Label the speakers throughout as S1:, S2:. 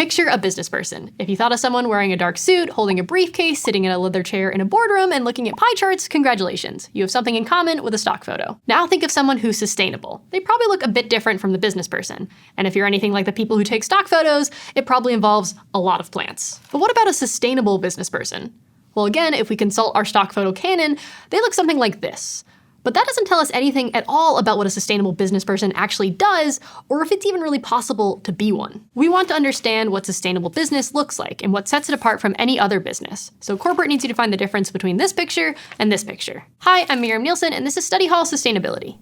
S1: Picture a business person. If you thought of someone wearing a dark suit, holding a briefcase, sitting in a leather chair in a boardroom, and looking at pie charts, congratulations. You have something in common with a stock photo. Now think of someone who's sustainable. They probably look a bit different from the business person. And if you're anything like the people who take stock photos, it probably involves a lot of plants. But what about a sustainable business person? Well, again, if we consult our stock photo canon, they look something like this. But that doesn't tell us anything at all about what a sustainable business person actually does, or if it's even really possible to be one. We want to understand what sustainable business looks like and what sets it apart from any other business. So corporate needs you to find the difference between this picture and this picture. Hi, I'm Miriam Nielsen, and this is Study Hall Sustainability.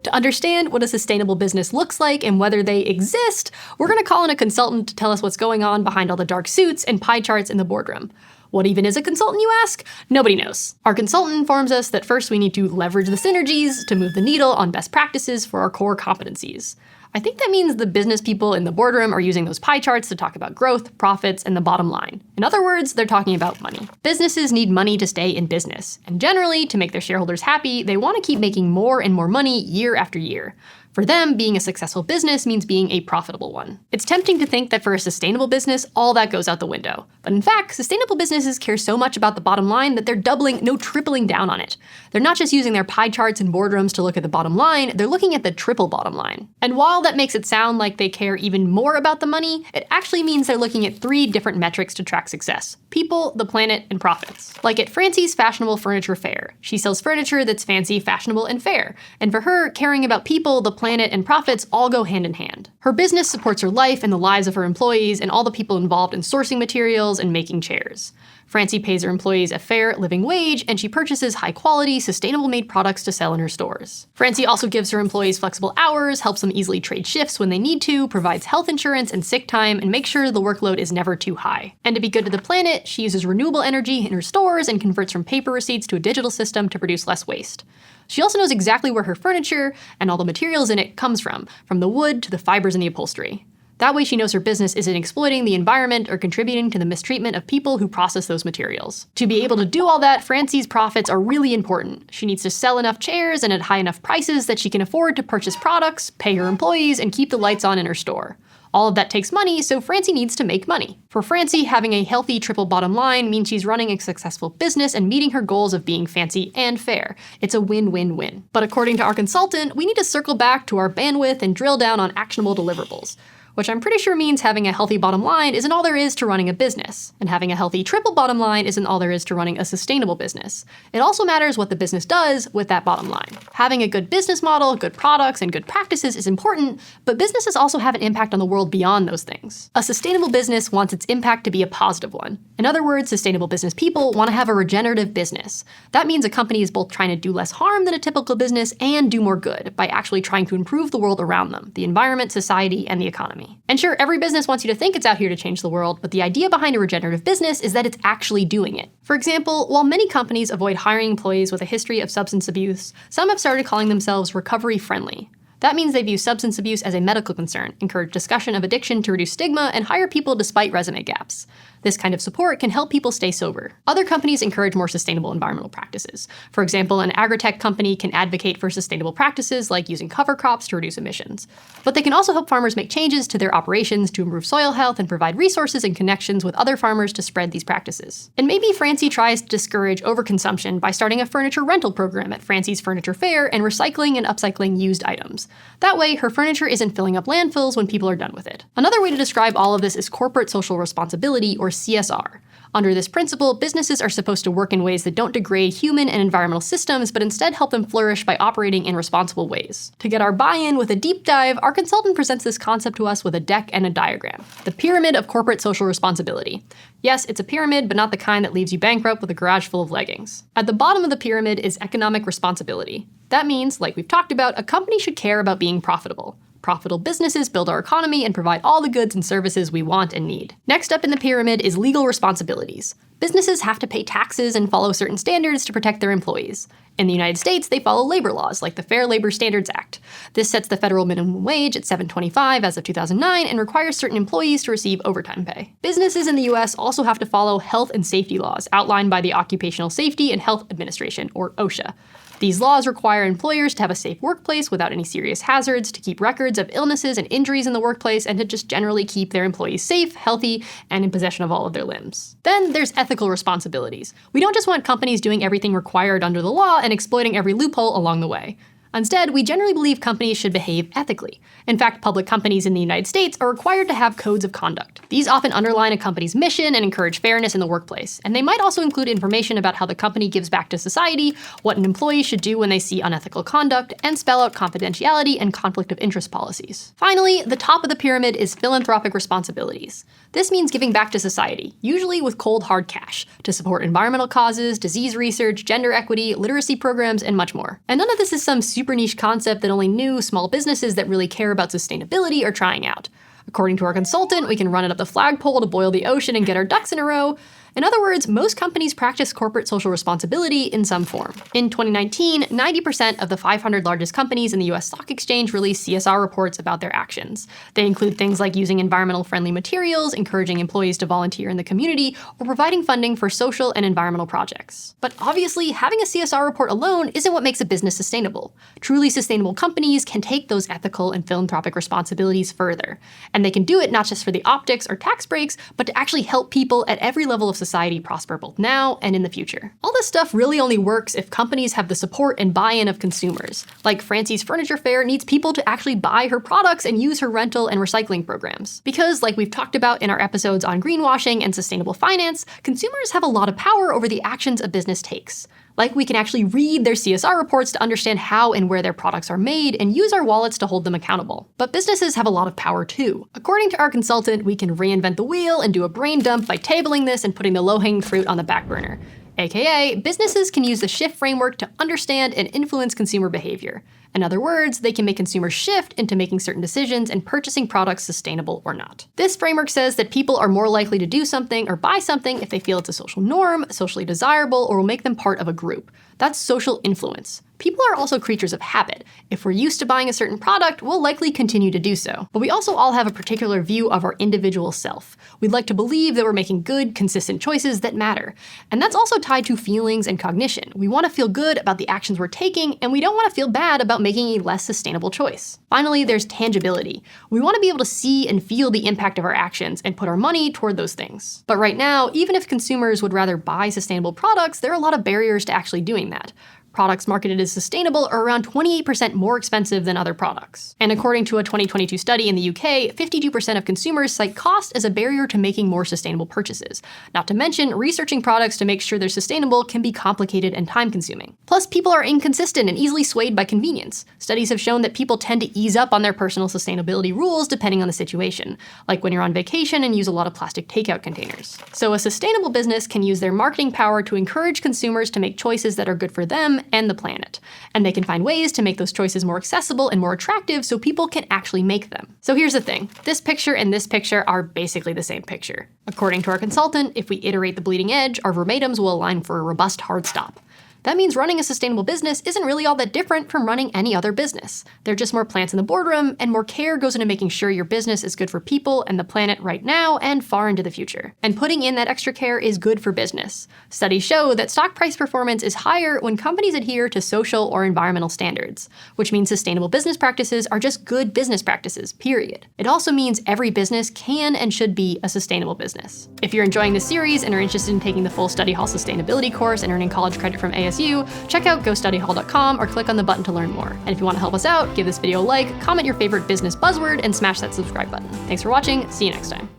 S1: To understand what a sustainable business looks like and whether they exist, we're going to call in a consultant to tell us what's going on behind all the dark suits and pie charts in the boardroom. What even is a consultant, you ask? Nobody knows. Our consultant informs us that first we need to leverage the synergies to move the needle on best practices for our core competencies. I think that means the business people in the boardroom are using those pie charts to talk about growth, profits, and the bottom line. In other words, they're talking about money. Businesses need money to stay in business, and generally, to make their shareholders happy, they want to keep making more and more money year after year. For them, being a successful business means being a profitable one. It's tempting to think that for a sustainable business, all that goes out the window. But in fact, sustainable businesses care so much about the bottom line that they're doubling, no tripling down on it. They're not just using their pie charts and boardrooms to look at the bottom line, they're looking at the triple bottom line. And while that makes it sound like they care even more about the money, it actually means they're looking at 3 different metrics to track success: people, the planet, and profits. Like at Francie's Fashionable Furniture Fair. She sells furniture that's fancy, fashionable, and fair. And for her, caring about people, the planet, and profits all go hand in hand. Her business supports her life and the lives of her employees and all the people involved in sourcing materials and making chairs. Francie pays her employees a fair living wage, and she purchases high-quality, sustainable-made products to sell in her stores. Francie also gives her employees flexible hours, helps them easily trade shifts when they need to, provides health insurance and sick time, and makes sure the workload is never too high. And to be good to the planet, she uses renewable energy in her stores and converts from paper receipts to a digital system to produce less waste. She also knows exactly where her furniture and all the materials in it comes from the wood to the fibers in the upholstery. That way she knows her business isn't exploiting the environment or contributing to the mistreatment of people who process those materials. To be able to do all that, Francie's profits are really important. She needs to sell enough chairs and at high enough prices that she can afford to purchase products, pay her employees, and keep the lights on in her store. All of that takes money, so Francie needs to make money. For Francie, having a healthy triple bottom line means she's running a successful business and meeting her goals of being fancy and fair. It's a win-win-win. But according to our consultant, we need to circle back to our bandwidth and drill down on actionable deliverables, which I'm pretty sure means having a healthy bottom line isn't all there is to running a business, and having a healthy triple bottom line isn't all there is to running a sustainable business. It also matters what the business does with that bottom line. Having a good business model, good products, and good practices is important, but businesses also have an impact on the world beyond those things. A sustainable business wants its impact to be a positive one. In other words, sustainable business people want to have a regenerative business. That means a company is both trying to do less harm than a typical business and do more good by actually trying to improve the world around them, the environment, society, and the economy. And sure, every business wants you to think it's out here to change the world, but the idea behind a regenerative business is that it's actually doing it. For example, while many companies avoid hiring employees with a history of substance abuse, some have started calling themselves recovery-friendly. That means they view substance abuse as a medical concern, encourage discussion of addiction to reduce stigma, and hire people despite resume gaps. This kind of support can help people stay sober. Other companies encourage more sustainable environmental practices. For example, an agri-tech company can advocate for sustainable practices like using cover crops to reduce emissions. But they can also help farmers make changes to their operations to improve soil health and provide resources and connections with other farmers to spread these practices. And maybe Francie tries to discourage overconsumption by starting a furniture rental program at Francie's Furniture Fair and recycling and upcycling used items. That way, her furniture isn't filling up landfills when people are done with it. Another way to describe all of this is corporate social responsibility, or CSR. Under this principle, businesses are supposed to work in ways that don't degrade human and environmental systems, but instead help them flourish by operating in responsible ways. To get our buy-in with a deep dive, our consultant presents this concept to us with a deck and a diagram: the pyramid of corporate social responsibility. Yes, it's a pyramid, but not the kind that leaves you bankrupt with a garage full of leggings. At the bottom of the pyramid is economic responsibility. That means, like we've talked about, a company should care about being profitable. Profitable businesses build our economy and provide all the goods and services we want and need. Next up in the pyramid is legal responsibilities. Businesses have to pay taxes and follow certain standards to protect their employees. In the United States, they follow labor laws like the Fair Labor Standards Act. This sets the federal minimum wage at $7.25 as of 2009 and requires certain employees to receive overtime pay. Businesses in the US also have to follow health and safety laws outlined by the Occupational Safety and Health Administration, or OSHA. These laws require employers to have a safe workplace without any serious hazards, to keep records of illnesses and injuries in the workplace, and to just generally keep their employees safe, healthy, and in possession of all of their limbs. Then there's ethical responsibilities. We don't just want companies doing everything required under the law and exploiting every loophole along the way. Instead, we generally believe companies should behave ethically. In fact, public companies in the United States are required to have codes of conduct. These often underline a company's mission and encourage fairness in the workplace, and they might also include information about how the company gives back to society, what an employee should do when they see unethical conduct, and spell out confidentiality and conflict of interest policies. Finally, the top of the pyramid is philanthropic responsibilities. This means giving back to society, usually with cold hard cash, to support environmental causes, disease research, gender equity, literacy programs, and much more. And none of this is some super niche concept that only new, small businesses that really care about sustainability are trying out. According to our consultant, we can run it up the flagpole to boil the ocean and get our ducks in a row. In other words, most companies practice corporate social responsibility in some form. In 2019, 90% of the 500 largest companies in the US stock exchange released CSR reports about their actions. They include things like using environmental-friendly materials, encouraging employees to volunteer in the community, or providing funding for social and environmental projects. But obviously, having a CSR report alone isn't what makes a business sustainable. Truly sustainable companies can take those ethical and philanthropic responsibilities further. And they can do it not just for the optics or tax breaks, but to actually help people at every level of society prosper both now and in the future. All this stuff really only works if companies have the support and buy-in of consumers. Like Francie's Furniture Fair needs people to actually buy her products and use her rental and recycling programs. Because, like we've talked about in our episodes on greenwashing and sustainable finance, consumers have a lot of power over the actions a business takes. Like we can actually read their CSR reports to understand how and where their products are made and use our wallets to hold them accountable. But businesses have a lot of power too. According to our consultant, we can reinvent the wheel and do a brain dump by tabling this and putting the low-hanging fruit on the back burner. AKA, businesses can use the SHIFT framework to understand and influence consumer behavior. In other words, they can make consumers shift into making certain decisions and purchasing products sustainable or not. This framework says that people are more likely to do something or buy something if they feel it's a social norm, socially desirable, or will make them part of a group. That's social influence. People are also creatures of habit. If we're used to buying a certain product, we'll likely continue to do so. But we also all have a particular view of our individual self. We'd like to believe that we're making good, consistent choices that matter. And that's also tied to feelings and cognition. We want to feel good about the actions we're taking, and we don't want to feel bad about making a less sustainable choice. Finally, there's tangibility. We want to be able to see and feel the impact of our actions and put our money toward those things. But right now, even if consumers would rather buy sustainable products, there are a lot of barriers to actually doing that. Products marketed as sustainable are around 28% more expensive than other products. And according to a 2022 study in the UK, 52% of consumers cite cost as a barrier to making more sustainable purchases. Not to mention, researching products to make sure they're sustainable can be complicated and time-consuming. Plus, people are inconsistent and easily swayed by convenience. Studies have shown that people tend to ease up on their personal sustainability rules depending on the situation, like when you're on vacation and use a lot of plastic takeout containers. So a sustainable business can use their marketing power to encourage consumers to make choices that are good for them and the planet. And they can find ways to make those choices more accessible and more attractive so people can actually make them. So here's the thing. This picture and this picture are basically the same picture. According to our consultant, if we iterate the bleeding edge, our verbatims will align for a robust hard stop. That means running a sustainable business isn't really all that different from running any other business. There are just more plants in the boardroom, and more care goes into making sure your business is good for people and the planet right now and far into the future. And putting in that extra care is good for business. Studies show that stock price performance is higher when companies adhere to social or environmental standards, which means sustainable business practices are just good business practices, period. It also means every business can and should be a sustainable business. If you're enjoying this series and are interested in taking the full Study Hall Sustainability course and earning college credit from ASU, check out GoStudyHall.com or click on the button to learn more. And if you want to help us out, give this video a like, comment your favorite business buzzword, and smash that subscribe button. Thanks for watching, see you next time.